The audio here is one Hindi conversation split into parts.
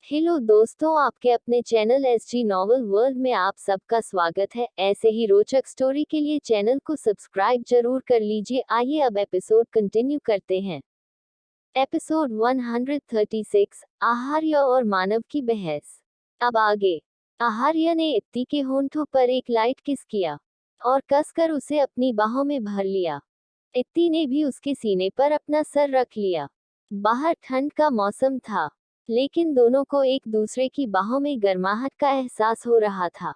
हेलो दोस्तों, आपके अपने चैनल एसजी नॉवल वर्ल्ड में आप सबका स्वागत है। ऐसे ही रोचक स्टोरी के लिए चैनल को सब्सक्राइब जरूर कर लीजिए। आइए अब एपिसोड कंटिन्यू करते हैं। एपिसोड 136, आहार्य और मानव की बहस। अब आगे। आहार्य ने इत्ती के होंठों पर एक लाइट किस किया और कसकर उसे अपनी बाहों में भर लिया। इत्ती ने भी उसके सीने पर अपना सर रख लिया। बाहर ठंड का मौसम था, लेकिन दोनों को एक दूसरे की बाहों में गर्माहट का एहसास हो रहा था,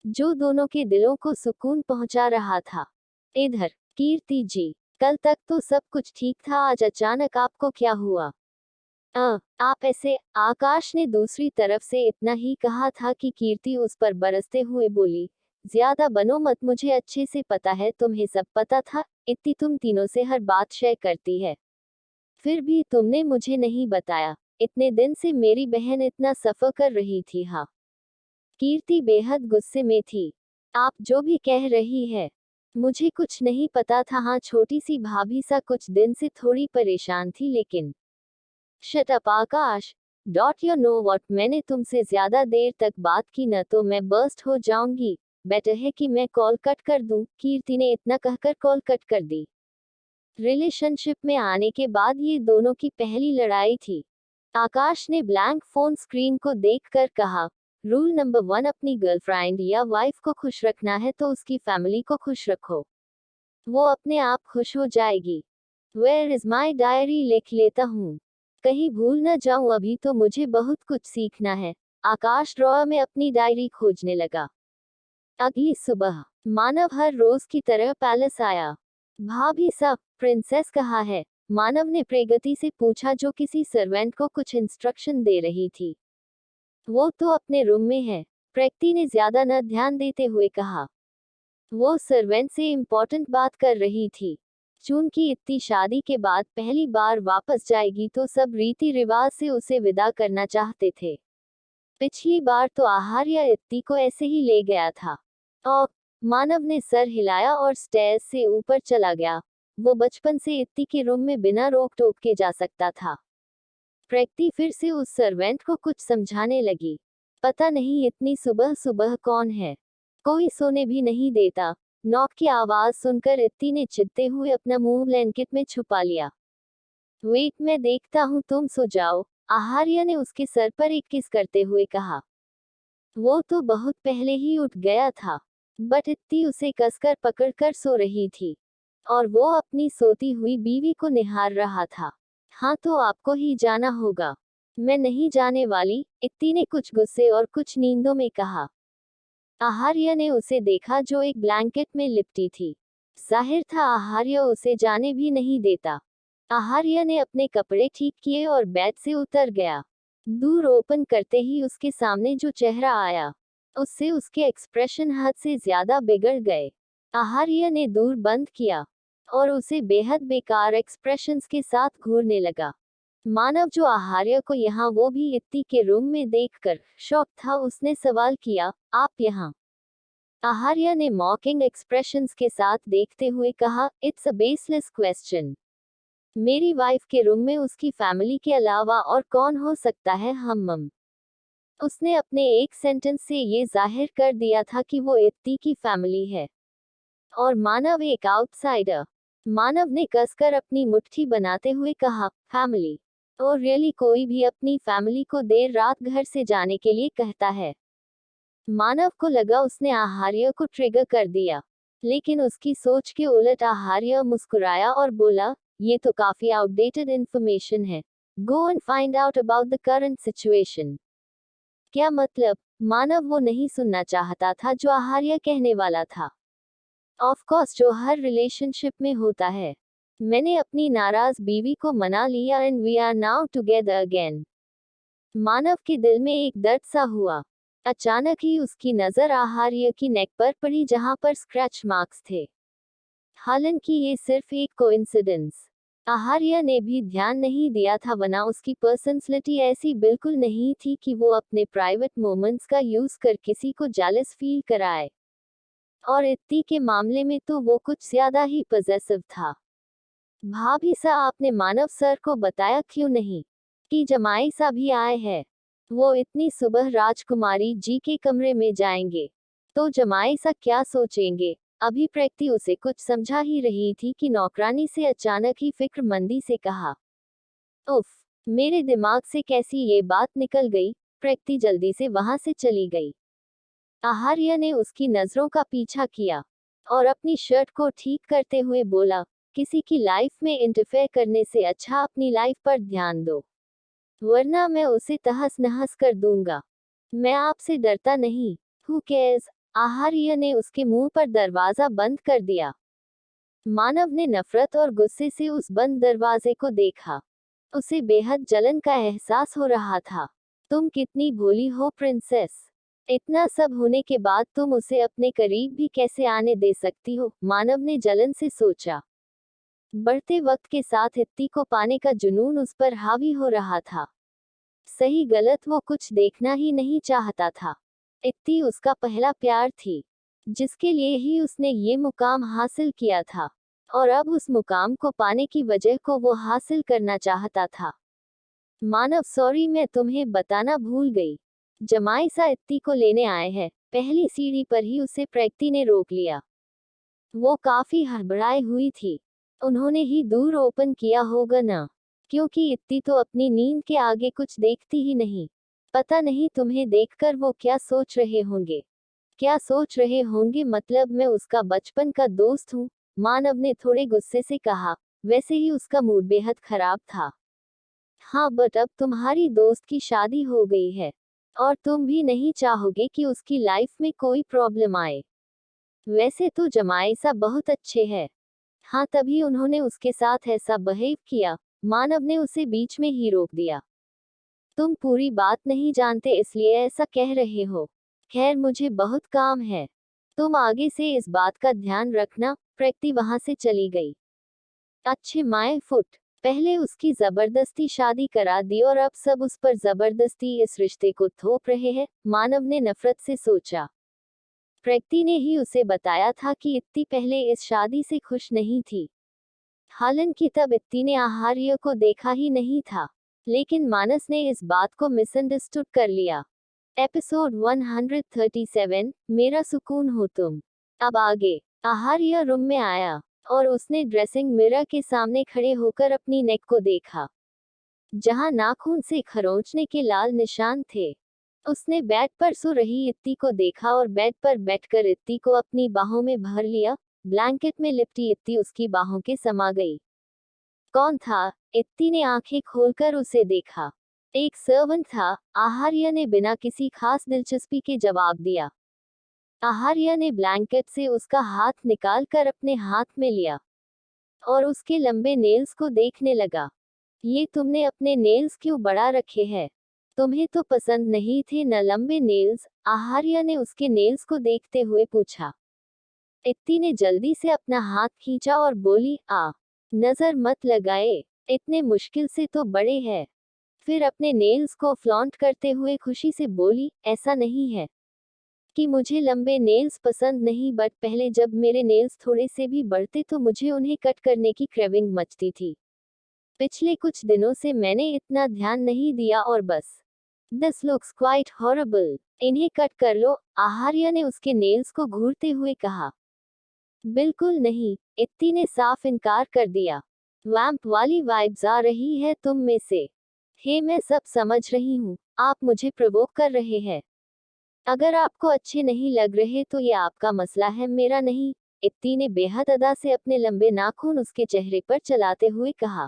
जो दोनों के दिलों को सुकून पहुंचा रहा था। इधर, कीर्ति जी, कल तक तो सब कुछ ठीक था, आज अचानक आपको क्या हुआ? आप ऐसे? आकाश ने दूसरी तरफ से इतना ही कहा था कि कीर्ति उस पर बरसते हुए बोली, ज्यादा बनो मत, मुझे अच्छे से पता है, तुम्हें सब पता था। इतनी तुम तीनों से हर बात शेयर करती है, फिर भी तुमने मुझे नहीं बताया। इतने दिन से मेरी बहन इतना सफर कर रही थी। हाँ, कीर्ति बेहद गुस्से में थी। आप जो भी कह रही है, मुझे कुछ नहीं पता था। हाँ, छोटी सी भाभी सा कुछ दिन से थोड़ी परेशान थी, लेकिन shut up Akash, dot you know what, मैंने तुमसे ज्यादा देर तक बात की न तो मैं बर्स्ट हो जाऊंगी। बेटर है कि मैं कॉल कट कर दूं। कीर्ति ने इतना कहकर कॉल कट कर दी। रिलेशनशिप में आने के बाद ये दोनों की पहली लड़ाई थी। आकाश ने ब्लैंक फोन स्क्रीन को देखकर कहा, रूल नंबर 1, अपनी गर्लफ्रेंड या वाइफ को खुश रखना है तो उसकी फैमिली को खुश रखो, वो अपने आप खुश हो जाएगी। वेयर इज माई डायरी, लिख लेता हूँ, कहीं भूल न जाऊं, अभी तो मुझे बहुत कुछ सीखना है। आकाश ड्रॉअर में अपनी डायरी खोजने लगा। अगली सुबह मानव हर रोज की तरह पैलेस आया। भाभी साहब, प्रिंसेस कहाँ है? मानव ने प्रगति से पूछा, जो किसी सर्वेंट को कुछ इंस्ट्रक्शन दे रही थी। वो तो अपने रूम में है, प्रगति ने ज्यादा न ध्यान देते हुए कहा। वो सर्वेंट से इम्पोर्टेंट बात कर रही थी। चूंकि इतनी शादी के बाद पहली बार वापस जाएगी तो सब रीति रिवाज से उसे विदा करना चाहते थे। पिछली बार तो आहार्य इत्ती को ऐसे ही ले गया था। और मानव ने सर हिलाया और स्टेयर्स से ऊपर चला गया। वो बचपन से इत्ती के रूम में बिना रोक टोक के जा सकता था। प्रगति फिर से उस सर्वेंट को कुछ समझाने लगी। पता नहीं इतनी सुबह सुबह कौन है, कोई सोने भी नहीं देता। नॉक की आवाज सुनकर इत्ती ने चिढ़ते हुए अपना मुंह ब्लैंकेट में छुपा लिया। वेट, मैं देखता हूँ, तुम सो जाओ, आहार्य ने उसके सर पर एक किस करते हुए कहा। वो तो बहुत पहले ही उठ गया था, बट इत्ती उसे कसकर पकड़कर सो रही थी और वो अपनी सोती हुई बीवी को निहार रहा था। हाँ, तो आपको ही जाना होगा। मैं नहीं जाने वाली, इत्ती ने कुछ गुस्से और कुछ नींदों में कहा। आहार्य ने उसे देखा, जो एक ब्लैंकेट में लिपटी थी। जाहिर था आहार्य उसे जाने भी नहीं देता। आहार्य ने अपने कपड़े ठीक किए और बेड से उतर गया। दूर ओपन करते ही उसके सामने जो चेहरा आया, उससे उसके एक्सप्रेशन हद से ज्यादा बिगड़ गए। आहार्य ने दूर बंद किया और उसे बेहद बेकार एक्सप्रेशंस के साथ घूरने लगा। मानव, जो आहार्य को यहाँ वो भी इत्ती के रूम में देखकर शॉक था, उसने सवाल किया, आप यहाँ? आहार्य ने मॉकिंग एक्सप्रेशंस के साथ देखते हुए कहा, इट्स अ बेसलेस क्वेश्चन। मेरी वाइफ के रूम में उसकी फैमिली के अलावा और कौन हो सकता है? हम उसने अपने एक सेंटेंस से ये जाहिर कर दिया था कि वो इत्ती की फैमिली है और मानव एक आउटसाइडर। मानव ने कसकर अपनी मुट्ठी बनाते हुए कहा, फैमिली? और रियली कोई भी अपनी फैमिली को देर रात घर से जाने के लिए कहता है? मानव को लगा उसने आहार्य को ट्रिगर कर दिया, लेकिन उसकी सोच के उलट आहार्य मुस्कुराया और बोला, ये तो काफी आउटडेटेड इंफॉर्मेशन है। Go and find out about the current situation. क्या मतलब? मानव वो नहीं सुनना चाहता था जो आहार्य कहने वाला था। ऑफ कोर्स, जो हर रिलेशनशिप में होता है। मैंने अपनी नाराज बीवी को मना लिया and we are now together again. Manav के दिल में एक दर्द सा हुआ। अचानक ही उसकी नजर आहार्य की नेक पर पड़ी, जहां पर स्क्रैच मार्क्स थे। हालांकि ये सिर्फ एक कोइंसिडेंस। आहार्य ने भी ध्यान नहीं दिया था, वरना उसकी पर्सनैलिटी ऐसी बिल्कुल नहीं थी कि वो अपने प्राइवेट मोमेंट्स का यूज कर किसी को जेलस फील कराए। और इत्ती के मामले में तो वो कुछ ज्यादा ही पॉसेसिव था। भाभी सा, आपने मानव सर को बताया क्यों नहीं कि जमाई सा भी आए हैं? वो इतनी सुबह राजकुमारी जी के कमरे में जाएंगे तो जमाईसा क्या सोचेंगे। अभी प्रकृति उसे कुछ समझा ही रही थी कि नौकरानी से अचानक ही फिक्रमंदी से कहा, उफ, मेरे दिमाग से कैसी ये बात निकल गई। प्रकृति जल्दी से वहां से चली गई। आहार्य ने उसकी नजरों का पीछा किया और अपनी शर्ट को ठीक करते हुए बोला, किसी की लाइफ में इंटरफेयर करने से अच्छा अपनी लाइफ पर ध्यान दो, वरना मैं उसे तहस नहस कर दूंगा। मैं आपसे डरता नहीं। Who cares. आहार्य ने उसके मुंह पर दरवाजा बंद कर दिया। मानव ने नफरत और गुस्से से उस बंद दरवाजे को देखा। उसे बेहद जलन का एहसास हो रहा था। तुम कितनी भोली हो प्रिंसेस। इतना सब होने के बाद तुम उसे अपने करीब भी कैसे आने दे सकती हो, मानव ने जलन से सोचा। बढ़ते वक्त के साथ इत्ती को पाने का जुनून उस पर हावी हो रहा था। सही गलत वो कुछ देखना ही नहीं चाहता था। इत्ती उसका पहला प्यार थी, जिसके लिए ही उसने ये मुकाम हासिल किया था, और अब उस मुकाम को पाने की वजह को वो हासिल करना चाहता था। मानव, सॉरी, मैं तुम्हें बताना भूल गई। जमाईसा इत्ती को लेने आए हैं। पहली सीढ़ी पर ही उसे प्रकृति ने रोक लिया। वो काफी हड़बड़ाई हुई थी। उन्होंने ही दूर ओपन किया होगा ना, क्योंकि इत्ती तो अपनी नींद के आगे कुछ देखती ही नहीं। पता नहीं तुम्हें देखकर वो क्या सोच रहे होंगे। क्या सोच रहे होंगे मतलब मैं उसका बचपन का दोस्त हूँ, मानव ने थोड़े गुस्से से कहा। वैसे ही उसका मूड बेहद खराब था। हाँ, बट अब तुम्हारी दोस्त की शादी हो गई है और तुम भी नहीं चाहोगे कि उसकी लाइफ में कोई प्रॉब्लम आए। वैसे तो जमाईसा बहुत अच्छे हैं। हाँ, तभी उन्होंने उसके साथ ऐसा बिहेव किया। मानव ने उसे बीच में ही रोक दिया। तुम पूरी बात नहीं जानते इसलिए ऐसा कह रहे हो। खैर, मुझे बहुत काम है। तुम आगे से इस बात का ध्यान रखना। प्रकृति वहां से चली गई। अच्छे माय फुट। पहले उसकी जबरदस्ती शादी करा दी और अब सब उस पर जबरदस्ती इस रिश्ते को थोप रहे हैं, मानव ने नफरत से सोचा। प्रकृति ने ही उसे बताया था कि इत्ती पहले इस शादी से खुश नहीं थी। हालांकि तब इत्ती ने आहार्य को देखा ही नहीं था, लेकिन मानस ने इस बात को मिसअंडरस्टूड कर लिया। एपिसोड 137, मेरा सुकून हो तुम। अब आगे। आहार्य रूम में आया और उसने ड्रेसिंग मिरर के सामने खड़े होकर अपनी नेक को देखा, जहां नाखून से खरोंचने के लाल निशान थे। उसने बेड पर सो रही इत्ती को देखा और बेड पर बैठकर इत्ती को अपनी बाहों में भर लिया। ब्लैंकेट में लिपटी इत्ती उसकी बाहों के समा गई। कौन था? इत्ती ने आंखें खोलकर उसे देखा। एक सर्वेंट था। आहार्य ने बिना किसी खास दिलचस्पी के जवाब दिया। आहार्य ने ब्लैंकेट से उसका हाथ निकालकर अपने हाथ में लिया और उसके लंबे नेल्स को देखने लगा। ये तुमने अपने नेल्स क्यों बढ़ा रखे हैं? तुम्हें तो पसंद नहीं थे न लंबे नेल्स? आहार्य ने उसके नेल्स को देखते हुए पूछा। इत्ती ने जल्दी से अपना हाथ खींचा और बोली, नजर मत लगाए, इतने मुश्किल से तो बड़े हैं। फिर अपने नेल्स को फ्लॉन्ट करते हुए खुशी से बोली, ऐसा नहीं है कि मुझे लंबे नेल्स पसंद नहीं, बट पहले जब मेरे नेल्स थोड़े से भी बढ़ते तो मुझे उन्हें कट करने की क्रेविंग मचती थी। पिछले कुछ दिनों से मैंने इतना ध्यान नहीं दिया और बस। This looks quite horrible. इन्हें कट कर लो, आहार्य ने उसके नेल्स को घूरते हुए कहा। बिल्कुल नहीं, इत्ती ने साफ इनकार कर दिया। वैम्प वाली वाइब्स आ रही है तुम में से। हे, मैं सब समझ रही हूँ, आप मुझे प्रोवोक कर रहे हैं। अगर आपको अच्छे नहीं लग रहे तो ये आपका मसला है, मेरा नहीं। इत्ती ने बेहद अदा से अपने लंबे नाखून उसके चेहरे पर चलाते हुए कहा।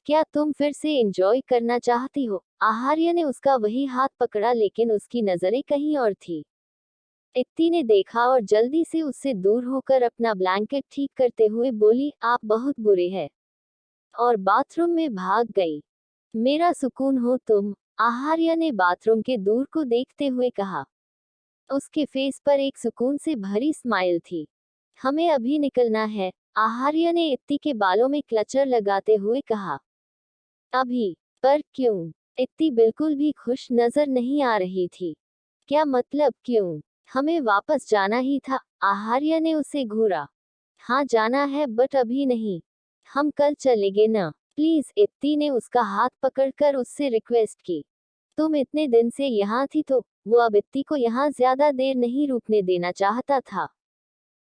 क्या तुम फिर से एंजॉय करना चाहती हो? आहार्य ने उसका वही हाथ पकड़ा, लेकिन उसकी नजरें कहीं और थी। इत्ती ने देखा और जल्दी से उससे दूर होकर अपना ब्लैंकेट ठीक करते हुए बोली, आप बहुत बुरे हैं, और बाथरूम में भाग गई। मेरा सुकून हो तुम, आहार्य ने बाथरूम के दूर को देखते हुए कहा। उसके फेस पर एक सुकून से भरी स्माइल थी। हमें अभी निकलना है, आहार्य ने इत्ती के बालों में क्लचर लगाते हुए कहा। अभी? पर क्यों? इत्ती बिल्कुल भी खुश नजर नहीं आ रही थी। क्या मतलब क्यों? हमें वापस जाना ही था, आहार्य ने उसे घूरा। हाँ, जाना है, बट अभी नहीं। हम कल चलेंगे ना? प्लीज, इत्ती ने उसका हाथ पकड़कर उससे रिक्वेस्ट की। तुम इतने दिन से यहाँ थी तो वो अब इत्ती को यहाँ ज्यादा देर नहीं रुकने देना चाहता था।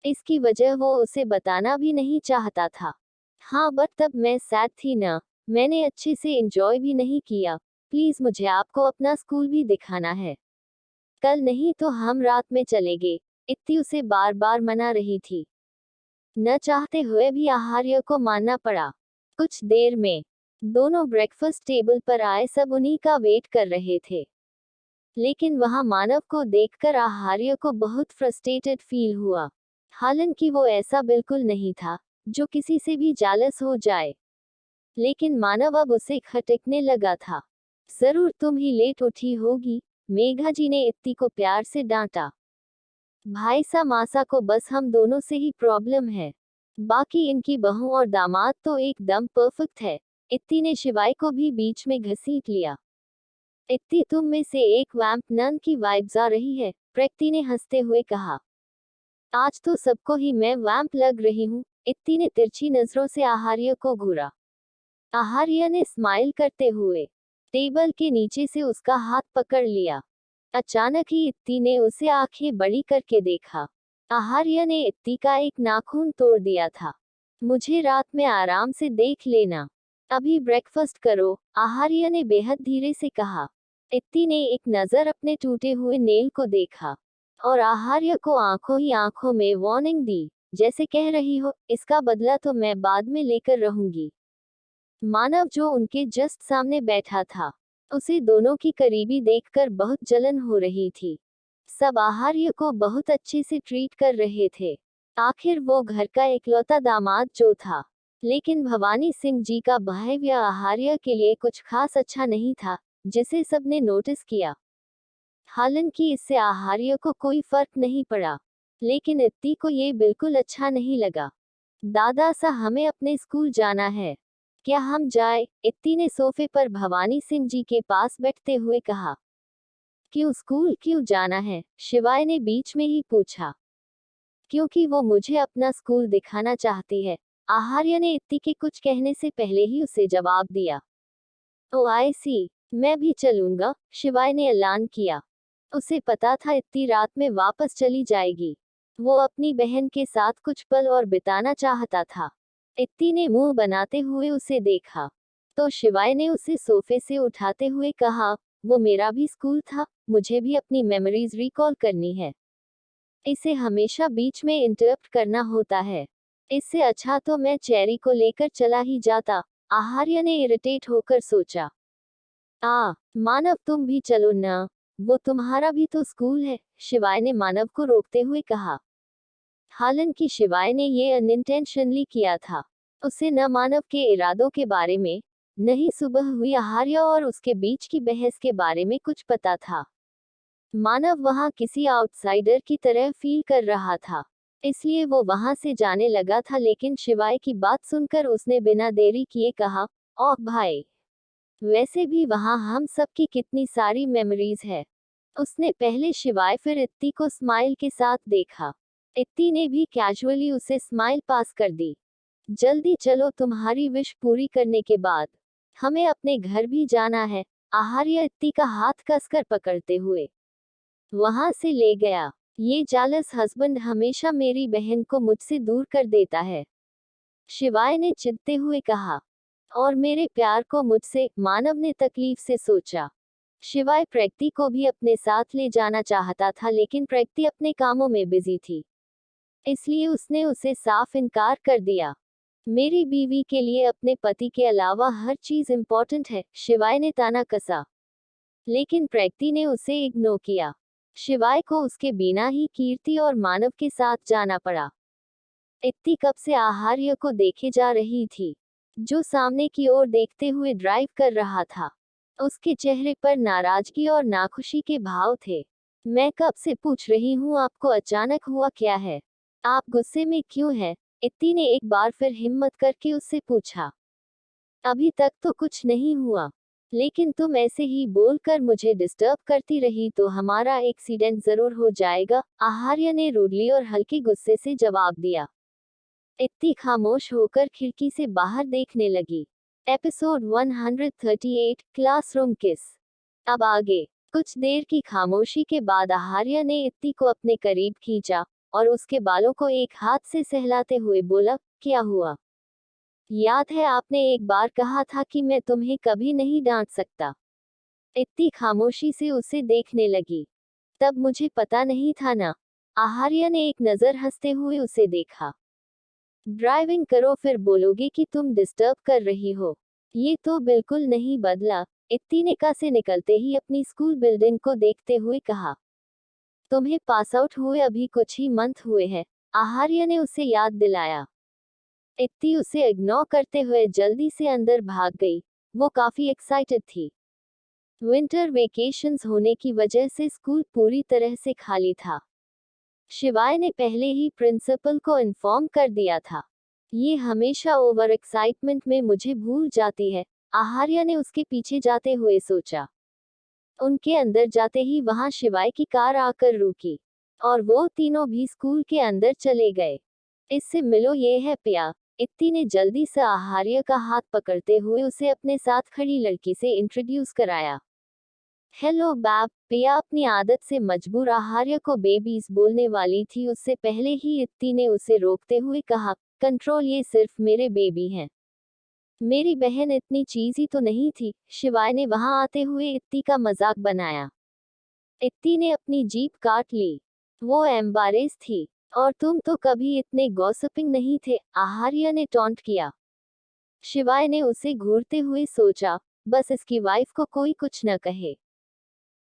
इसकी वजह वो उसे बताना भी नहीं चाहता था। हाँ बट तब मैं सैड थी ना, मैंने अच्छे से एंजॉय भी नहीं किया। प्लीज मुझे आपको अपना स्कूल भी दिखाना है। कल नहीं तो हम रात में चलेंगे। इत्ती उसे बार बार मना रही थी। न चाहते हुए भी आहार्य को मानना पड़ा। कुछ देर में दोनों ब्रेकफास्ट टेबल पर आए, सब उन्हीं का वेट कर रहे थे। लेकिन वहां मानव को देखकर आहार्य को बहुत फ्रस्ट्रेटेड फील हुआ। हालांकि वो ऐसा बिल्कुल नहीं था जो किसी से भी जालस हो जाए, लेकिन मानव अब उसे खटकने लगा था। जरूर तुम ही लेट उठी होगी, मेघा जी ने इत्ती को प्यार से डांटा। भाई सा मासा को बस हम दोनों से ही प्रॉब्लम है, बाकी इनकी बहू और दामाद तो एकदम परफेक्ट है। इत्ती ने शिवाय को भी बीच में घसीट लिया। इत्ती तुम में से एक वैम्प नन की वाइब्स आ रही है, प्रकृति ने हंसते हुए कहा। आज तो सबको ही मैं वैम्प लग रही हूँ। इत्ती ने तिरछी नजरों से आहार्य को घूरा। आहार्य ने स्माइल करते हुए टेबल के नीचे से उसका हाथ पकड़ लिया। अचानक ही इत्ती ने उसे आंखें बड़ी करके देखा। आहार्य ने इत्ती का एक नाखून तोड़ दिया था। मुझे रात में आराम से देख लेना, अभी ब्रेकफास्ट करो, आहार्य ने बेहद धीरे से कहा। इत्ती ने एक नजर अपने टूटे हुए नेल को देखा और आहार्य को आंखों ही आंखों में वार्निंग दी, जैसे कह रही हो इसका बदला तो मैं बाद में लेकर रहूंगी। मानव जो उनके जस्ट सामने बैठा था, उसे दोनों की करीबी देखकर बहुत जलन हो रही थी। सब आहार्य को बहुत अच्छे से ट्रीट कर रहे थे। आखिर वो घर का इकलौता दामाद जो था। लेकिन भवानी सिंह जी का बिहेवियर आहार्य के लिए कुछ खास अच्छा नहीं था, जिसे सबने नोटिस किया। हालांकि इससे आहार्य को कोई फर्क नहीं पड़ा, लेकिन इत्ती को ये बिल्कुल अच्छा नहीं लगा। दादा सा हमें अपने स्कूल जाना है, क्या हम जाए? इत्ती ने सोफे पर भवानी सिंह जी के पास बैठते हुए कहा। क्यों स्कूल क्यों जाना है? शिवाय ने बीच में ही पूछा। क्योंकि वो मुझे अपना स्कूल दिखाना चाहती है, आहार्य ने इत्ती के कुछ कहने से पहले ही उसे जवाब दिया। ओ आई सी, मैं भी चलूंगा, शिवाय ने ऐलान किया। उसे पता था इत्ती रात में वापस चली जाएगी। वो अपनी बहन के साथ कुछ पल और बिताना चाहता था। इत्ती ने मुंह बनाते हुए उसे देखा, तो शिवाय ने उसे सोफे से उठाते हुए कहा, वो मेरा भी स्कूल था, मुझे भी अपनी मेमोरीज रिकॉल करनी है। इसे हमेशा बीच में इंटरप्ट करना होता है। इससे अच्छा तो मैं चेरी को लेकर चला ही जाता, आहार्य ने इरिटेट होकर सोचा। मानव तुम भी चलो ना, वो तुम्हारा भी तो स्कूल है, शिवाय ने मानव को रोकते हुए कहा। हालांकि शिवाय ने ये अनइंटेंशनली किया था। उसे न मानव के इरादों के बारे में, न ही सुबह हुई आहार्य और उसके बीच की बहस के बारे में कुछ पता था। मानव वहां किसी आउटसाइडर की तरह फील कर रहा था, इसलिए वो वहां से जाने लगा था। लेकिन शिवाय की बात सुनकर उसने बिना देरी किए कहा, ओह भाई, वैसे भी वहां हम सबकी कितनी सारी मेमोरीज है। उसने पहले शिवाय फिर इत्ती को स्माइल के साथ देखा। इत्ती ने भी कैजुअली उसे स्माइल पास कर दी। जल्दी चलो, तुम्हारी विश पूरी करने के बाद हमें अपने घर भी जाना है, आहार्य इत्ती का हाथ कसकर पकड़ते हुए वहां से ले गया। ये जालस हस्बैंड हमेशा मेरी बहन को मुझसे दूर कर देता है, शिवाय ने चिढ़ते हुए कहा। और मेरे प्यार को मुझसे, मानव ने तकलीफ से सोचा। शिवाय प्रकृति को भी अपने साथ ले जाना चाहता था, लेकिन प्रकृति अपने कामों में बिजी थी, इसलिए उसने उसे साफ इनकार कर दिया। मेरी बीवी के लिए अपने पति के अलावा हर चीज इम्पोर्टेंट है, शिवाय ने ताना कसा। लेकिन प्रकृति ने उसे इग्नोर किया। शिवाय को उसके बिना ही कीर्ति और मानव के साथ जाना पड़ा। इत्ती कब से आहार्य को देखे जा रही थी, जो सामने की ओर देखते हुए ड्राइव कर रहा था। उसके चेहरे पर नाराजगी और नाखुशी के भाव थे। मैं कब से पूछ रही हूँ आपको अचानक हुआ क्या है? आप गुस्से में क्यों हैं? इत्ती ने एक बार फिर हिम्मत करके उससे पूछा। अभी तक तो कुछ नहीं हुआ, लेकिन तुम ऐसे ही बोलकर मुझे डिस्टर्ब करती रही तो हमारा एक्सीडेंट जरूर हो जाएगा, आहार्य ने रूडली और हल्के गुस्से से जवाब दिया। इत्ती खामोश होकर खिड़की से बाहर देखने लगी। एपिसोड 138, क्लासरूम किस। अब आगे। कुछ देर की खामोशी के बाद आहार्य ने इत्ती को अपने करीब खींचा और उसके बालों को एक हाथ से सहलाते हुए बोला, क्या हुआ? याद है आपने एक बार कहा था कि मैं तुम्हें कभी नहीं डांट सकता। इत्ती खामोशी से उसे देखने लगी। तब मुझे पता नहीं था ना। आहार्य ने एक नजर हंसते हुए उसे देखा। ड्राइविंग करो फिर बोलोगे कि तुम डिस्टर्ब कर रही हो। ये तो बिल्कुल नहीं बदला। इत्ती ने कार से निकलते ही अपनी स्कूल बिल्डिंग को देखते हुए कहा। तुम्हें पास आउट हुए अभी कुछ ही मंथ हुए हैं, आहार्य ने उसे याद दिलाया। इत्ती उसे इग्नोर करते हुए जल्दी से अंदर भाग गई। वो काफी एक्साइटेड थी। विंटर वेकेशंस होने की वजह से स्कूल पूरी तरह से खाली था। शिवाय ने पहले ही प्रिंसिपल को इन्फॉर्म कर दिया था। ये हमेशा ओवर एक्साइटमेंट में मुझे भूल जाती है, आहार्य ने उसके पीछे जाते हुए सोचा। उनके अंदर जाते ही वहां शिवाय की कार आकर रुकी और वो तीनों भी स्कूल के अंदर चले गए। इससे मिलो, ये है पिया। इत्ती ने जल्दी से आहार्य का हाथ पकड़ते हुए उसे अपने साथ खड़ी लड़की से इंट्रोड्यूस कराया। Hello babe. पिया अपनी आदत से मजबूर आहार्य को बेबीज बोलने वाली थी, उससे पहले ही इत्ती ने उसे रोकते हुए कहा, कंट्रोल, ये सिर्फ मेरे बेबी हैं। मेरी बहन इतनी चीजी तो नहीं थी, शिवाय ने वहां आते हुए इत्ती का मजाक बनाया। इत्ती ने अपनी जीप काट ली। वो एम्बारेस थी। और तुम तो कभी इतने गॉसिपिंग नहीं थे, आहार्य ने टॉन्ट किया। शिवाय ने उसे घूरते हुए सोचा, बस इसकी वाइफ को कोई कुछ न कहे।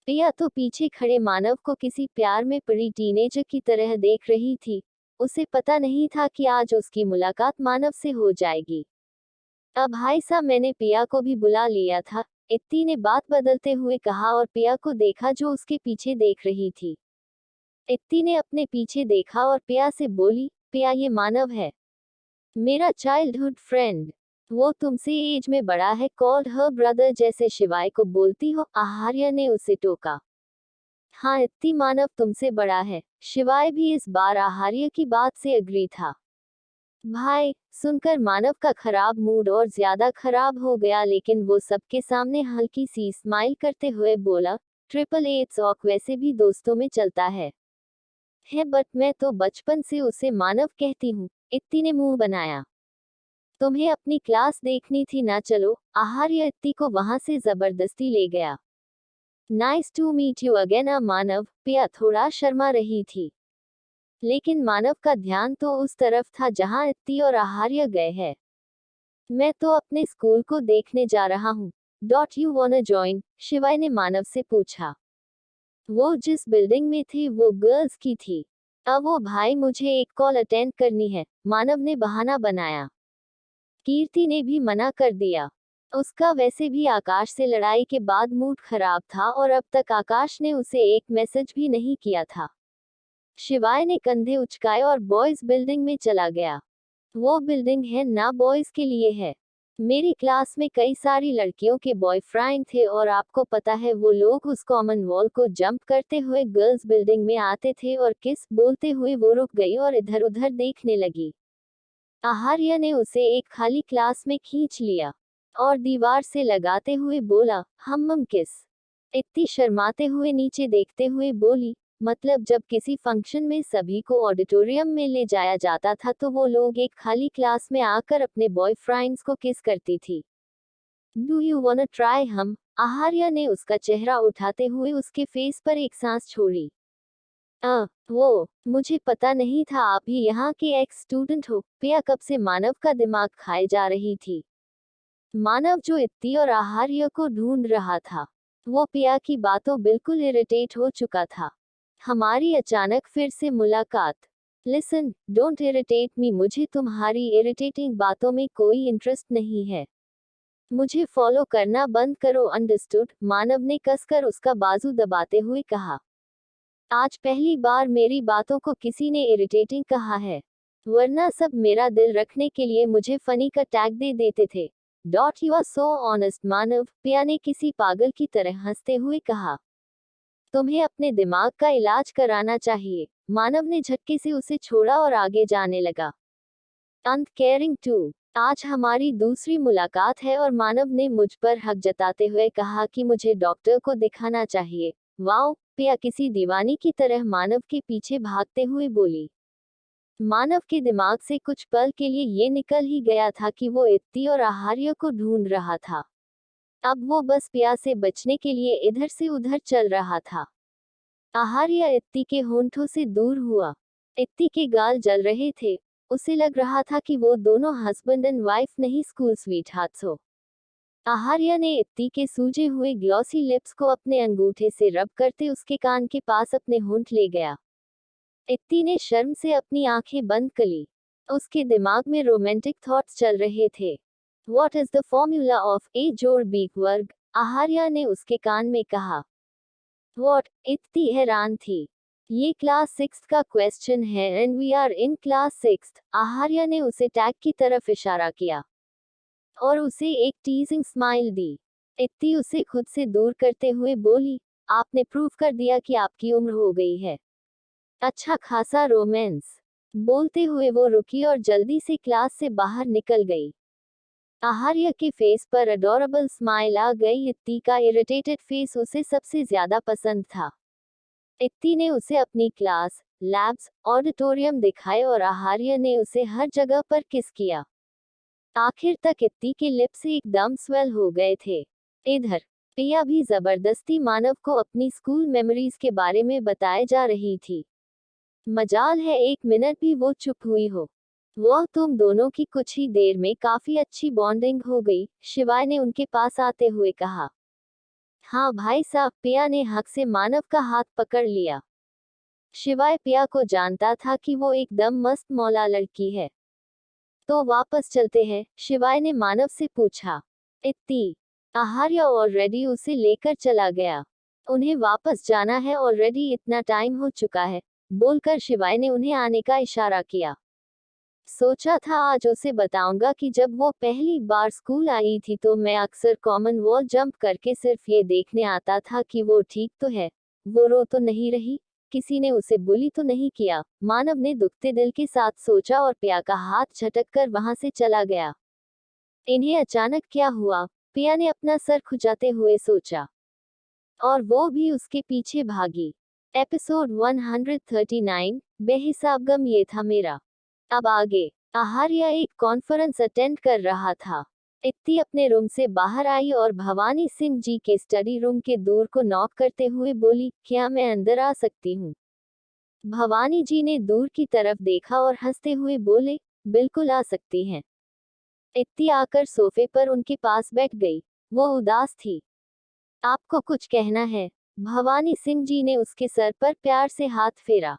पिया तो पीछे खड़े मानव को किसी प्यार में पड़ी टीनेजर की तरह देख रही थी। उसे पता नहीं था कि आज उसकी मुलाकात मानव से हो जाएगी। अब भाई साहब, मैंने पिया को भी बुला लिया था, इत्ती ने बात बदलते हुए कहा और पिया को देखा जो उसके पीछे देख रही थी। इत्ती ने अपने पीछे देखा और पिया से बोली, पिया ये मानव है, मेरा चाइल्डहुड फ्रेंड। वो तुमसे एज में बड़ा है, कॉल्ड हर ब्रदर जैसे शिवाय को बोलती हो, आहार्य ने उसे टोका। हाँ इत्ती, मानव तुमसे बड़ा है। शिवाय भी इस बार आहार्य की बात से एग्री था। भाई, सुनकर मानव का खराब मूड और ज्यादा खराब हो गया, लेकिन वो सबके सामने हल्की सी स्माइल करते हुए बोला, ट्रिपल एट्स ऑक वैसे भी दोस्तों में चलता है बट मैं तो बचपन से उसे मानव कहती हूँ, इत्ती ने मुंह बनाया। तुम्हें अपनी क्लास देखनी थी ना, चलो, आहार्य इत्ती को वहां से जबरदस्ती ले गया। Nice to meet you again Manav. Piya थोड़ा शर्मा रही थी, लेकिन मानव का ध्यान तो उस तरफ था जहां इत्ती और आहार्य गए हैं। मैं तो अपने स्कूल को देखने जा रहा हूँ। Dot U वांना join? शिवाय ने मानव से पूछा। वो जिस बिल्डिंग में थे वो गर्ल्स की थी। अब वो भाई, मुझे एक कॉल अटेंड करनी है, मानव ने बहाना बनाया। कीर्ति ने भी मना कर दिया। उसका वैसे भी आकाश से लड़ाई के बाद मूड खराब था और अब तक आकाश ने उसे एक मैसेज भी नहीं किया था। शिवाय ने कंधे उचकाए और बॉयज बिल्डिंग में चला गया। वो बिल्डिंग है ना बॉयज के लिए है। मेरी क्लास में कई सारी लड़कियों के बॉयफ्रेंड थे और आपको पता है वो लोग उस कॉमन वॉल को जंप करते हुए गर्ल्स बिल्डिंग में आते थे और किस बोलते हुए वो रुक गई और इधर उधर देखने लगी। आहार्य ने उसे एक खाली क्लास में खींच लिया और दीवार से लगाते हुए बोला, हम किस? इत्ती शर्माते हुए नीचे देखते हुए बोली, मतलब जब किसी फंक्शन में सभी को ऑडिटोरियम में ले जाया जाता था तो वो लोग एक खाली क्लास में आकर अपने बॉयफ्रेंड्स को किस करती थी। Do you वांना try? हम? आहार्य ने उसका चेहरा उठाते हुए उसके फेस पर एक सांस छोड़ी। वो, मुझे पता नहीं था आप भी यहाँ के एक्स स्टूडेंट हो। पिया कब से मानव का दिमाग खाए जा रही थी। मानव जो इत्ती और आहार्य को ढूंढ रहा था, वो पिया की बातों बिल्कुल इरिटेट हो चुका था। हमारी अचानक फिर से मुलाकात। लिसन, डोंट इरिटेट मी, मुझे तुम्हारी इरिटेटिंग बातों में कोई इंटरेस्ट नहीं है। मुझे फॉलो करना बंद करो, अंडरस्टूड? मानव ने कसकर उसका बाजू दबाते हुए कहा। आज पहली बार मेरी बातों को किसी ने इरिटेटिंग कहा है, वरना सब मेरा दिल रखने के लिए मुझे फनी का टैग दे देते थे। डॉट you are so honest Manav, Piya ने किसी पागल की तरह हंसते हुए कहा। तुम्हें अपने दिमाग का इलाज कराना चाहिए। मानव ने झटके से उसे छोड़ा और आगे जाने लगा। अंत केयरिंग टू आज हमारी दूसरी मुलाकात है और मानव ने मुझ पर हक जताते हुए कहा कि मुझे डॉक्टर को दिखाना चाहिए। वाओ, पिया किसी दीवानी की तरह मानव के पीछे भागते हुए बोली। मानव के दिमाग से कुछ पल के लिए ये निकल ही गया था कि वो इत्ती और आहार्य को ढूंढ रहा था। अब वो बस पिया से बचने के लिए इधर से उधर चल रहा था। आहार्य इत्ती के होंठों से दूर हुआ। इत्ती के गाल जल रहे थे। उसे लग रहा था कि वो दोनों हस्बैंड एंड वाइफ नहीं स्कूल स्वीट हार्ट्स हो। आहार्य ने इत्ती के सूजे हुए ग्लॉसी लिप्स को अपने अंगूठे से रब करते उसके कान के पास अपने होंठ ले गया। इत्ती ने शर्म से अपनी आंखें बंद कर ली। उसके दिमाग में रोमांटिक थॉट्स चल रहे थे। What is the formula of A जोड़ B वर्ग? आहार्य ने उसके कान में कहा। What? इत्ती हैरान थी। ये क्लास 6 का क्वेश्चन है and we are in class 6। आहार्य ने उसे टैग की तरफ इशारा किया और उसे एक टीजिंग स्माइल दी। इत्ती उसे खुद से दूर करते हुए बोली, आपने प्रूव कर दिया कि आपकी उम्र हो गई है। अच्छा खासा रोमांस। बोलते हुए वो रुकी और जल्दी से क्लास से बाहर निकल गई। आहार्य के फेस पर अडोरेबल स्माइल आ गई। इत्ती का इरिटेटेड फेस उसे सबसे ज्यादा पसंद था। इत्ती ने उसे अपनी क्लास, लैब्स, ऑडिटोरियम दिखाए और आहार्य ने उसे हर जगह पर किस किया। आखिर तक इत्ती के लिप्स एकदम स्वेल हो गए थे। इधर पिया भी जबरदस्ती मानव को अपनी स्कूल मेमोरीज के बारे में बताए जा रही थी। मजाल है 1 मिनट भी वो चुप हुई हो। वह तुम दोनों की कुछ ही देर में काफी अच्छी बॉन्डिंग हो गई, शिवाय ने उनके पास आते हुए कहा। हाँ भाई साहब, पिया ने हक से मानव का हाथ पकड़ लिया। शिवाय पिया को जानता था कि वो एकदम मस्त मौला लड़की है। तो वापस चलते हैं, शिवाय ने मानव से पूछा। इत्ती, आहार्य ऑलरेडी उसे लेकर चला गया। उन्हें वापस जाना है, ऑलरेडी इतना टाइम हो चुका है, बोलकर शिवाय ने उन्हें आने का इशारा किया। सोचा था आज उसे बताऊंगा कि जब वो पहली बार स्कूल आई थी तो मैं अक्सर कॉमन वॉल जंप करके सिर्फ ये देखने आता था कि वो ठीक तो है, वो रो तो नहीं रही, किसी ने उसे बुली तो नहीं किया। मानव ने दुखते दिल के साथ सोचा और पिया का हाथ झटक कर वहां से चला गया। इन्हें अचानक क्या हुआ, पिया ने अपना सर खुजाते हुए सोचा। और वो भी उसके पीछे भागी। एपिसोड 139, बेहिसाब गम ये था मेरा। अब आगे। आहार्य एक कॉन्फ्रेंस अटेंड कर रहा था। इत्ती अपने रूम से बाहर आई और भवानी सिंह जी के स्टडी रूम के डोर को नॉक करते हुए बोली, क्या मैं अंदर आ सकती हूँ? भवानी जी ने दूर की तरफ देखा और हंसते हुए बोले, बिल्कुल आ सकती हैं। इत्ती आकर सोफे पर उनके पास बैठ गई। वो उदास थी। आपको कुछ कहना है? भवानी सिंह जी ने उसके सर पर प्यार से हाथ फेरा।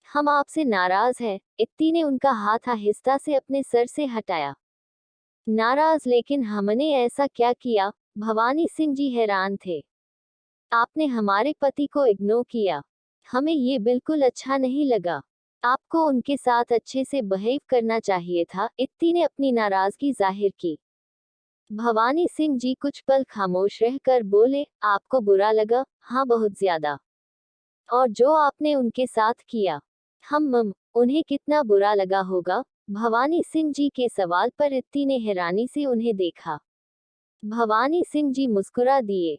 हम आपसे नाराज हैं। इत्ती ने उनका हाथ आहिस्ता से अपने सर से हटाया। नाराज? लेकिन हमने ऐसा क्या किया? भवानी सिंह जी हैरान थे। आपने हमारे पति को इग्नोर किया। हमें ये बिल्कुल अच्छा नहीं लगा। आपको उनके साथ अच्छे से बिहेव करना चाहिए था। इत्ती ने अपनी नाराजगी जाहिर की। भवानी सिंह जी कुछ पल खामोश रहकर बोले, आपको बुरा लगा? हाँ, बहुत ज्यादा। और जो आपने उनके साथ किया, उन्हें कितना बुरा लगा होगा? भवानी सिंह जी के सवाल पर इत्ती ने हैरानी से उन्हें देखा। भवानी सिंह जी मुस्कुरा दिए।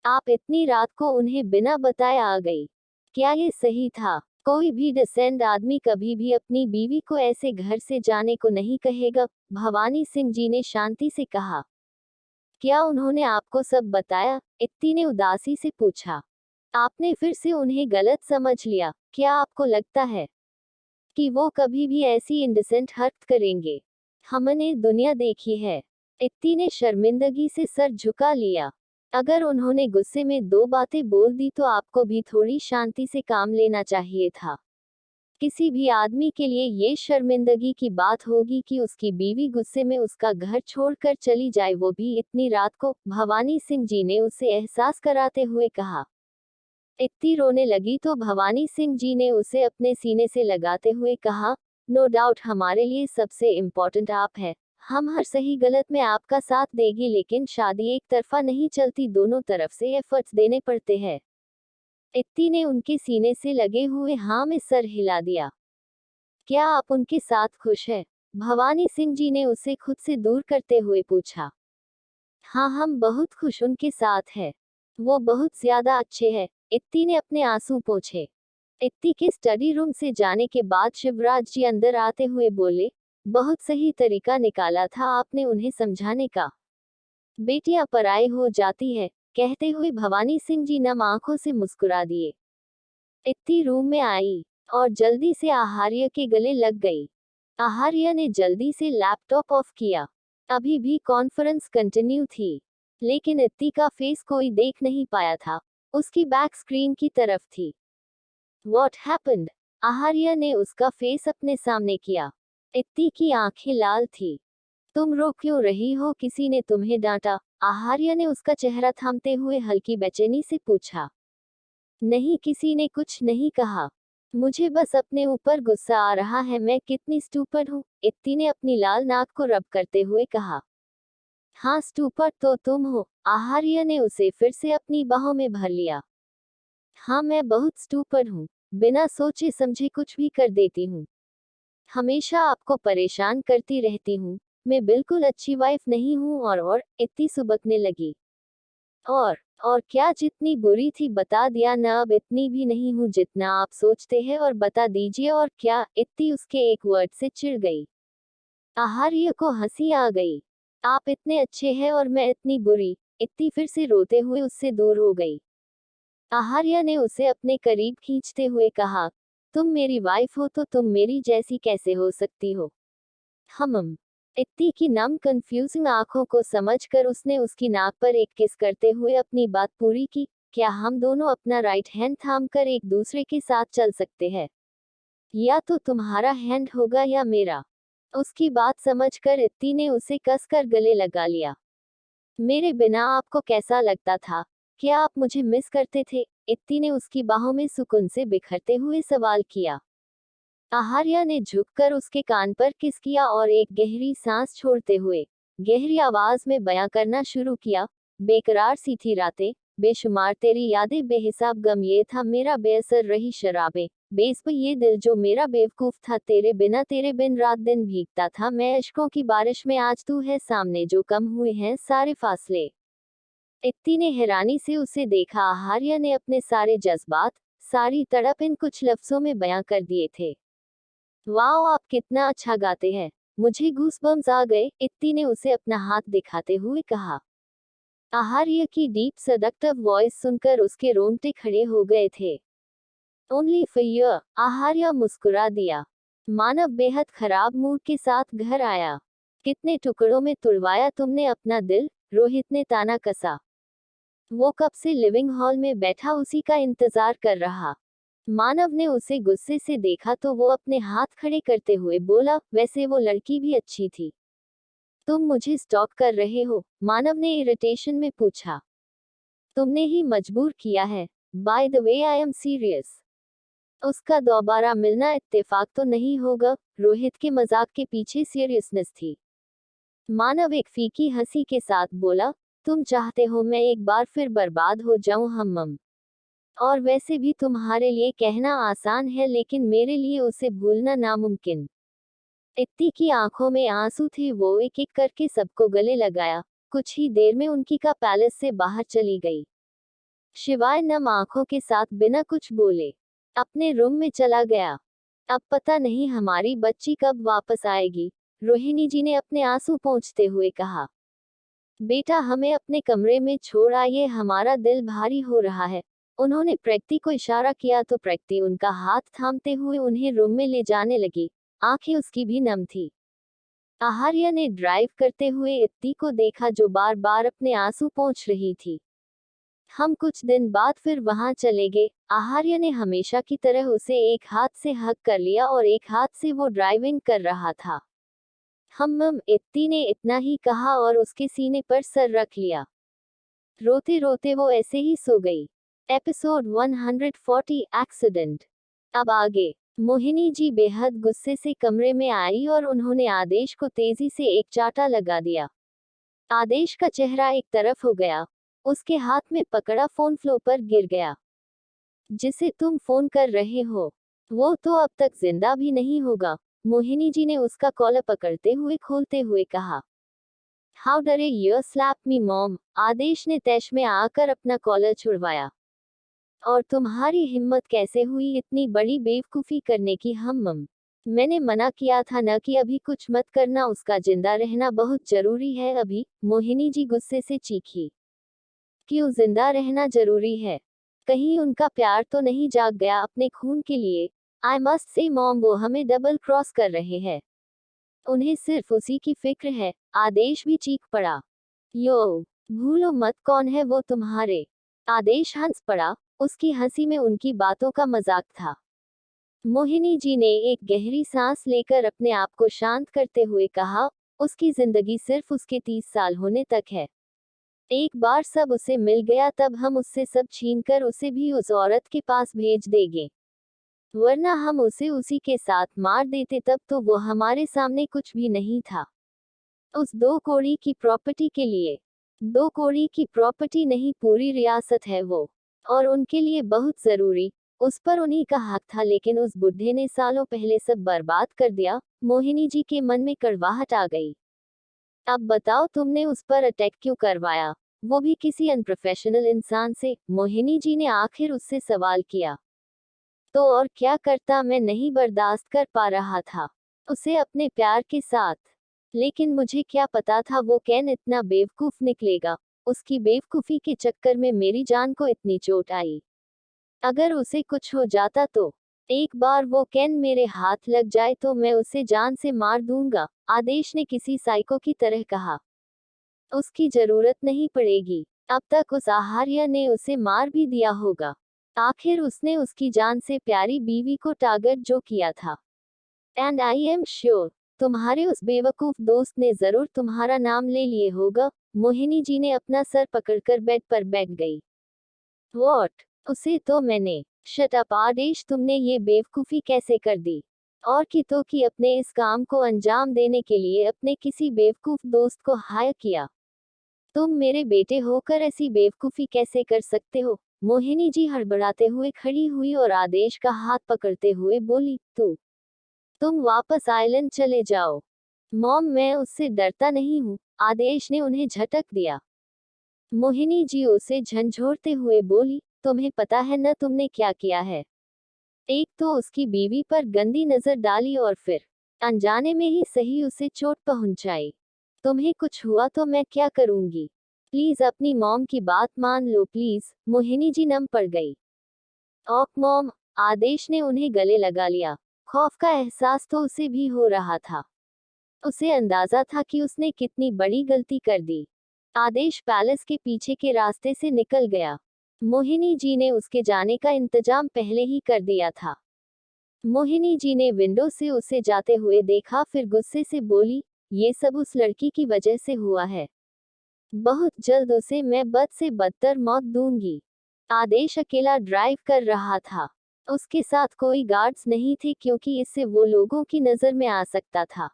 आप इतनी रात को उन्हें बिना बताए आ गई। क्या ये सही था? कोई भी डिसेंट आदमी कभी भी अपनी बीवी को ऐसे घर से जाने को नहीं कहेगा। भवानी सिंह जी ने शांति से कहा। क्या उन्होंने आपको सब बताया? इत्ती ने उदासी से पूछा। आपने फिर से उन्हें गलत समझ लिया। क्या आपको लगता है कि वो कभी भी ऐसी इंडिसेंट हरकत करेंगे? हमने दुनिया देखी है। इत्ती ने शर्मिंदगी से सर झुका लिया। अगर उन्होंने गुस्से में 2 बातें बोल दी तो आपको भी थोड़ी शांति से काम लेना चाहिए था। किसी भी आदमी के लिए ये शर्मिंदगी की बात होगी कि उसकी बीवी गुस्से में उसका घर छोड़कर चली जाए, वो भी इतनी रात को। भवानी सिंह जी ने उसे एहसास कराते हुए कहा। इत्ती रोने लगी तो भवानी सिंह जी ने उसे अपने सीने से लगाते हुए कहा, नो डाउट हमारे लिए सबसे इम्पोर्टेंट आप है। हम हर सही गलत में आपका साथ देगी, लेकिन शादी एक तरफा नहीं चलती, दोनों तरफ से एफर्ट्स देने पड़ते हैं। इत्ती ने उनके सीने से लगे हुए हाँ में सर हिला दिया। क्या आप उनके साथ खुश हैं? भवानी सिंह जी ने उसे खुद से दूर करते हुए पूछा। हाँ, हम बहुत खुश उनके साथ है। वो बहुत ज्यादा अच्छे हैं। इत्ती ने अपने आंसू पोंछे। इत्ती के स्टडी रूम से जाने के बाद शिवराज जी अंदर आते हुए बोले, बहुत सही तरीका निकाला था आपने उन्हें समझाने का। बेटियां पराई हो जाती है, कहते हुए भवानी सिंह जी नम आंखों से मुस्कुरा दिए। इत्ती रूम में आई और जल्दी से आहार्य के गले लग गई। आहार्य ने जल्दी से लैपटॉप ऑफ किया। अभी भी कॉन्फ्रेंस कंटिन्यू थी, लेकिन इत्ती का फेस कोई देख नहीं पाया था। उसकी बैक स्क्रीन की तरफ थी। What happened? आहार्य ने उसका फेस अपने सामने किया। इत्ती की आंखें लाल थी। तुम रो क्यों रही हो, किसी ने तुम्हें डांटा? आहार्य ने उसका चेहरा थामते हुए हल्की बेचैनी से पूछा। नहीं, किसी ने कुछ नहीं कहा। मुझे बस अपने ऊपर गुस्सा आ रहा है, मैं कितनी स्टूपिड हूँ, इत्ती ने अपनी लाल नाक को रब करते हुए कहा। हाँ, स्टूपिड तो तुम हो। आहार्य ने उसे फिर से अपनी बाहों में भर लिया। हाँ, मैं बहुत स्टूपिड हूँ, बिना सोचे समझे कुछ भी कर देती हूँ। हमेशा आपको परेशान करती रहती हूँ। मैं बिल्कुल अच्छी वाइफ नहीं हूँ और इत्ती सुबकने लगी। और क्या, जितनी बुरी थी बता दिया न, अब इतनी भी नहीं हूँ जितना आप सोचते हैं, और बता दीजिए और क्या? इत्ती उसके एक वर्ड से चिढ़ गई। आहार्य को हंसी आ गई। आप इतने अच्छे हैं और मैं इतनी बुरी। इत्ती फिर से रोते हुए उससे दूर हो गई। आहार्य ने उसे अपने करीब खींचते हुए कहा, तुम मेरी वाइफ हो तो तुम मेरी जैसी कैसे हो सकती हो? हम। इत्ती की नम कंफ्यूजिंग आंखों को समझकर उसने उसकी नाक पर एक किस करते हुए अपनी बात पूरी की। क्या हम दोनों अपना राइट हैंड थामकर एक दूसरे के साथ चल सकते हैं? या तो तुम्हारा हैंड होगा या मेरा। उसकी बात समझकर इत्ती ने उसे कसकर गले लगा लिया। मेरे बिना आपको कैसा लगता था? क्या आप मुझे मिस करते थे? इत्ती ने उसकी बाहों में सुकून से बिखरते हुए सवाल किया। आहार्य ने झुककर उसके कान पर किस किया और एक गहरी सांस छोड़ते हुए गहरी आवाज में बयां करना शुरू किया। बेकरार सी थी रातें, बेशुमार तेरी यादें, बेहिसाब गम, ये था मेरा बेअसर रही शराबें, बेस्ब ये दिल जो मेरा बेवकूफ था, तेरे बिना तेरे बिन रात दिन भीगता था मैं अश्कों की बारिश में, आज तू है सामने जो कम हुए हैं सारे फासले। इत्ती ने हैरानी से उसे देखा। आहार्य ने अपने सारे जज्बात, सारी तड़प इन कुछ लफ्जों में बयां कर दिए थे। वाओ, आप कितना अच्छा गाते हैं, मुझे गूसबम्स आ गए, इत्ती ने उसे अपना हाथ दिखाते हुए कहा। आहार्य की डीप सडक्टिव वॉइस सुनकर उसके रोंगटे खड़े हो गए थे। ओनली फॉर यू, आहार्य मुस्कुरा दिया। मानव बेहद खराब मूड के साथ घर आया। कितने टुकड़ों में तुड़वाया तुमने अपना दिल, रोहित ने ताना कसा। वो कब से लिविंग हॉल में बैठा उसी का इंतजार कर रहा। मानव ने उसे गुस्से से देखा तो वो अपने हाथ खड़े करते हुए बोला, वैसे वो लड़की भी अच्छी थी। तुम मुझे स्टॉक कर रहे हो? मानव ने इरिटेशन में पूछा। तुमने ही मजबूर किया है। By the way, I am serious. उसका दोबारा मिलना इत्तेफाक तो नहीं होगा। रोहित के मजाक के पीछे सीरियसनेस थी। मानव एक फीकी हंसी के साथ बोला, तुम चाहते हो मैं एक बार फिर बर्बाद हो जाऊं हम। और वैसे भी तुम्हारे लिए कहना आसान है, लेकिन मेरे लिए उसे भूलना नामुमकिन। इत्ती की आंखों में आंसू थे, वो एक एक करके सबको गले लगाया। कुछ ही देर में उनकी का पैलेस से बाहर चली गई, शिवाय नम आंखों के साथ बिना कुछ बोले अपने रूम में चला गया। अब पता नहीं हमारी बच्ची कब वापस आएगी, रोहिणी जी ने अपने आंसू पोंछते हुए कहा। बेटा, हमें अपने कमरे में छोड़ आइए, हमारा दिल भारी हो रहा है। उन्होंने प्रकृति को इशारा किया तो प्रकृति उनका हाथ थामते हुए उन्हें रूम में ले जाने लगी। आंखें उसकी भी नम थी। आहार्य ने ड्राइव करते हुए इत्ती को देखा जो बार बार अपने आंसू पोंछ रही थी। हम कुछ दिन बाद फिर वहां चले गए। आहार्य ने हमेशा की तरह उसे एक हाथ से हग कर लिया और एक हाथ से वो ड्राइविंग कर रहा था। इत्ती ने इतना ही कहा और उसके सीने पर सर रख लिया। रोते रोते वो ऐसे ही सो गई। Episode 140 accident. अब आगे। मोहिनी जी बेहद गुस्से से कमरे में आई और उन्होंने आदेश को तेजी से एक चाटा लगा दिया। आदेश का चेहरा एक तरफ हो गया। उसके हाथ में पकड़ा फोन फ्लो पर गिर गया। जिसे तुम फोन कर रहे हो, वो तो अब तक जिंदा भी नहीं होगा। मोहिनी जी ने उसका कॉलर पकड़ते हुए खोलते हुए कहा। हाउ डरे यू स्लैप मी मॉम, आदेश ने तैश में आकर अपना कॉलर छुड़वाया। और तुम्हारी हिम्मत कैसे हुई इतनी बड़ी बेवकूफी करने की मम, मैंने मना किया था न कि अभी कुछ मत करना, उसका जिंदा रहना बहुत जरूरी है अभी, मोहिनी जी गुस्से से चीखी। क्यों जिंदा रहना जरूरी है? कहीं उनका प्यार तो नहीं जाग गया अपने खून के लिए? आई मस्ट से मॉम, वो हमें डबल क्रॉस कर रहे हैं, उन्हें सिर्फ उसी की फिक्र है, आदेश भी चीख पड़ा। यो, भूलो मत कौन है वो तुम्हारे। आदेश हंस पड़ा, उसकी हंसी में उनकी बातों का मजाक था। मोहिनी जी ने एक गहरी सांस लेकर अपने आप को शांत करते हुए कहा, उसकी जिंदगी सिर्फ उसके 30 साल होने तक है। एक बार सब उसे मिल गया तब हम उससे सब छीनकर उसे भी उस औरत के पास भेज देंगे, वरना हम उसे उसी के साथ मार देते, तब तो वो हमारे सामने कुछ भी नहीं था। उस 2 कौड़ी की प्रॉपर्टी के लिए। 2 कौड़ी की प्रॉपर्टी नहीं, पूरी रियासत है वो, और उनके लिए बहुत जरूरी, उस पर उन्हीं का हक था, लेकिन उस बुढ़े ने सालों पहले सब बर्बाद कर दिया। मोहिनी जी के मन में कड़वाहट आ गई। अब बताओ तुमने उस पर अटैक क्यों करवाया, वो भी किसी अनप्रोफेशनल इंसान से? मोहिनी जी ने आखिर उससे सवाल किया। तो और क्या करता, मैं नहीं बर्दाश्त कर पा रहा था उसे अपने प्यार के साथ, लेकिन मुझे क्या पता था वो कैन इतना बेवकूफ निकलेगा। उसकी बेवकूफी के चक्कर में मेरी जान को इतनी चोट आई, अगर उसे कुछ हो जाता तो, एक बार वो कैन मेरे हाथ लग जाए तो मैं उसे जान से मार दूंगा, आदेश ने किसी साइको की तरह कहा। उसकी जरूरत नहीं पड़ेगी, अब तक उस आहार्य ने उसे मार भी दिया होगा, आखिर उसने उसकी जान से प्यारी बीवी को टारगेट जो किया था। एंड आई एम श्योर तुम्हारे उस बेवकूफ दोस्त ने जरूर तुम्हारा नाम ले लिए होगा। मोहिनी जी ने अपना सर पकड़कर बेड पर बैठ गई। वॉट, उसे तो मैंने। शट अप आदेश, तुमने ये बेवकूफी कैसे कर दी? और की तो कि अपने इस काम को अंजाम देने के लिए अपने किसी बेवकूफ दोस्त को हायर किया। तुम मेरे बेटे होकर ऐसी बेवकूफी कैसे कर सकते हो? मोहिनी जी हड़बड़ाते हुए खड़ी हुई और आदेश का हाथ पकड़ते हुए बोली, तुम वापस आइलैंड चले जाओ। मॉम, मैं उससे डरता नहीं हूँ, आदेश ने उन्हें झटक दिया। मोहिनी जी उसे झंझोड़ते हुए बोली, तुम्हें पता है न तुमने क्या किया है? एक तो उसकी बीवी पर गंदी नजर डाली और फिर अनजाने में ही सही उसे चोट पहुंचाई। तुम्हें कुछ हुआ तो मैं क्या करूंगी? प्लीज अपनी मॉम की बात मान लो प्लीज। मोहिनी जी नम पड़ गई। ओक मॉम, आदेश ने उन्हें गले लगा लिया। खौफ का एहसास तो उसे भी हो रहा था, उसे अंदाजा था कि उसने कितनी बड़ी गलती कर दी। आदेश पैलेस के पीछे के रास्ते से निकल गया। मोहिनी जी ने उसके जाने का इंतजाम पहले ही कर दिया था। मोहिनी जी ने विंडो से उसे जाते हुए देखा, फिर गुस्से से बोली, ये सब उस लड़की की वजह से हुआ है, बहुत जल्द उसे मैं बद से बदतर मौत दूंगी। आदेश अकेला ड्राइव कर रहा था, उसके साथ कोई गार्ड्स नहीं थे क्योंकि इससे वो लोगों की नजर में आ सकता था।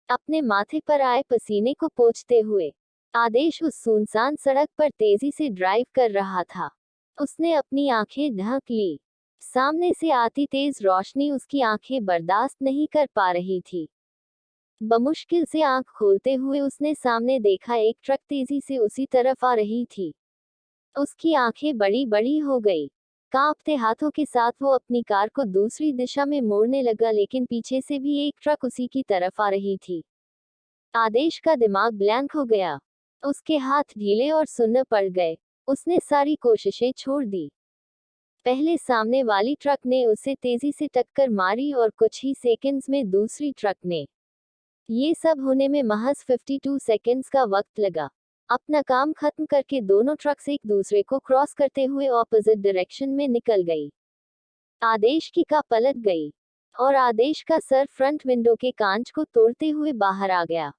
अपने माथे पर आए पसीने को पोंछते हुए आदेश उस सुनसान सड़क पर तेजी से ड्राइव कर रहा था। उसने अपनी आंखें ढक ली, सामने से आती तेज रोशनी उसकी आंखें बर्दाश्त नहीं कर पा रही थी। बमुश्किल से आंख खोलते हुए उसने सामने देखा, एक ट्रक तेजी से उसी तरफ आ रही थी। उसकी आंखें बड़ी बड़ी हो गई। कांपते हाथों के साथ वो अपनी कार को दूसरी दिशा में मोड़ने लगा, लेकिन पीछे से भी एक ट्रक उसी की तरफ आ रही थी। आदेश का दिमाग ब्लैंक हो गया, उसके हाथ ढीले और सुन्न पड़ गए। उसने सारी कोशिशें छोड़ दी। पहले सामने वाली ट्रक ने उसे तेजी से टक्कर मारी और कुछ ही सेकंड्स में दूसरी ट्रक ने। ये सब होने में महज 52 सेकंड्स का वक्त लगा। अपना काम खत्म करके दोनों ट्रक्स एक दूसरे को क्रॉस करते हुए ऑपोजिट डायरेक्शन में निकल गई। आदेश की कार पलट गई और आदेश का सर फ्रंट विंडो के कांच को तोड़ते हुए बाहर आ गया।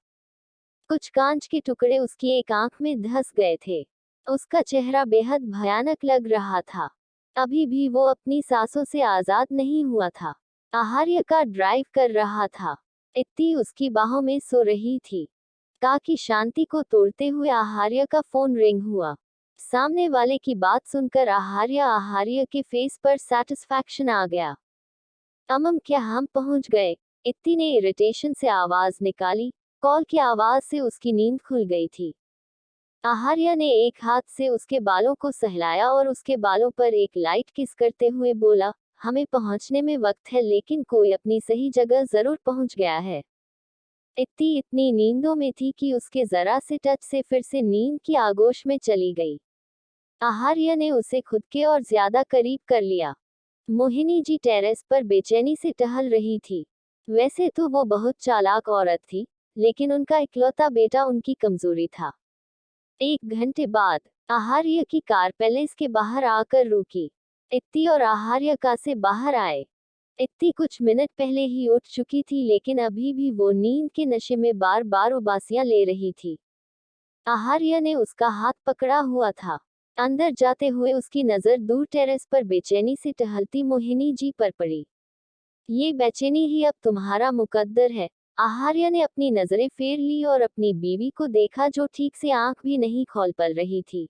कुछ कांच के टुकड़े उसकी एक आंख में धंस गए थे। उसका चेहरा बेहद भयानक लग रहा था। अभी भी वो अपनी सांसों से आजाद नहीं हुआ था। आहार्य का ड्राइव कर रहा था, इत्ती उसकी बाहों में सो रही थी। का की शांति को तोड़ते हुए आहार्य का फोन रिंग हुआ। सामने वाले की बात सुनकर आहार्य के फेस पर सेटिस्फैक्शन आ गया। क्या हम पहुंच गए? इत्ती ने इरिटेशन से आवाज निकाली। कॉल की आवाज से उसकी नींद खुल गई थी। आहार्य ने एक हाथ से उसके बालों को सहलाया और उसके बालों पर एक लाइट किस करते हुए बोला, हमें पहुंचने में वक्त है लेकिन कोई अपनी सही जगह जरूर पहुंच गया है। इत्ती इतनी नींदों में थी कि उसके जरा से टच से फिर से नींद की आगोश में चली गई। आहार्य ने उसे खुद के और ज्यादा करीब कर लिया। मोहिनी जी टेरेस पर बेचैनी से टहल रही थी। वैसे तो वो बहुत चालाक औरत थी, लेकिन उनका इकलौता बेटा उनकी कमजोरी था। 1 घंटे बाद आहार्य की कार पैलेस के बाहर आकर रुकी। इत्ती और आहार्य कार से बाहर आए। इत्ती कुछ मिनट पहले ही उठ चुकी थी लेकिन अभी भी वो नींद के नशे में बार बार उबासियां ले रही थी। आहार्य ने उसका हाथ पकड़ा हुआ था। अंदर जाते हुए उसकी नजर दूर टेरेस पर बेचैनी से टहलती मोहिनी जी पर पड़ी। ये बेचैनी ही अब तुम्हारा मुकद्दर है। आहार्य ने अपनी नजरें फेर ली और अपनी बीवी को देखा जो ठीक से आंख भी नहीं खोल पा रही थी।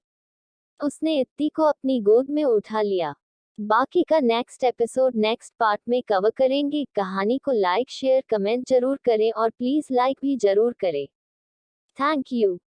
उसने इत्ती को अपनी गोद में उठा लिया। बाकी का नेक्स्ट एपिसोड नेक्स्ट पार्ट में कवर करेंगे। कहानी को लाइक शेयर कमेंट जरूर करें और प्लीज लाइक भी जरूर करें। Thank you.